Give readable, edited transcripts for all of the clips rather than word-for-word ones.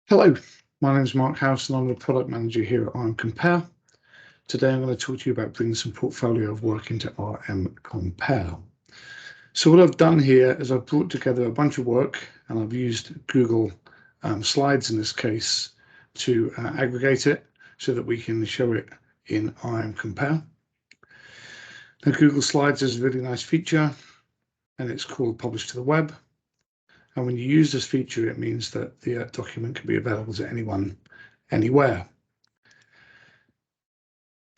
Hello, my name is Mark House and I'm the product manager here at RMCompare. Today I'm going to talk to you about bringing some portfolio of work into RMCompare. So what I've done here is I've brought together a bunch of work and I've used Google Slides in this case to aggregate it so that we can show it in RMCompare. Now Google Slides is a really nice feature and it's called Publish to the Web. And when you use this feature, it means that the document can be available to anyone, anywhere.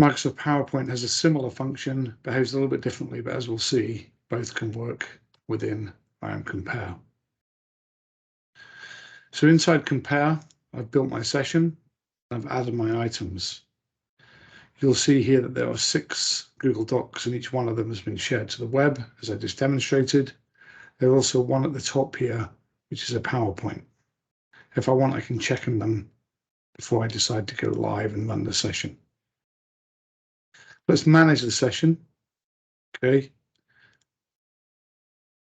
Microsoft PowerPoint has a similar function, behaves a little bit differently, but as we'll see, both can work within RMCompare. So inside Compare, I've built my session, I've added my items. You'll see here that there are 6 Google Docs and each one of them has been shared to the web, as I just demonstrated. There's also one at the top here, which is a PowerPoint. If I want, I can check on them before I decide to go live and run the session. Let's manage the session, okay?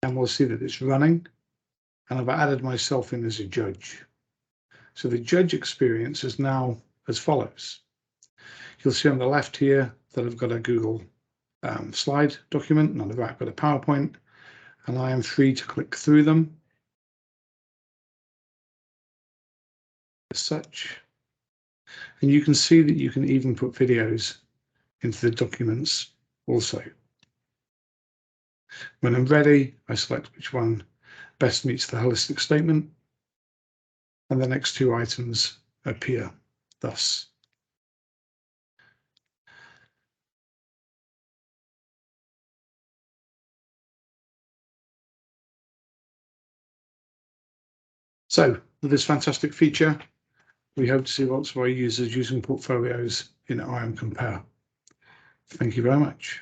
And we'll see that it's running, and I've added myself in as a judge. So the judge experience is now as follows. You'll see on the left here that I've got a Google slide document, and on the right I've got a PowerPoint, and I am free to click through them as such. And you can see that you can even put videos into the documents also. When I'm ready, I select which one best meets the holistic statement, and the next 2 items appear thus. So with this fantastic feature, we hope to see lots of our users using portfolios in RMCompare. Thank you very much.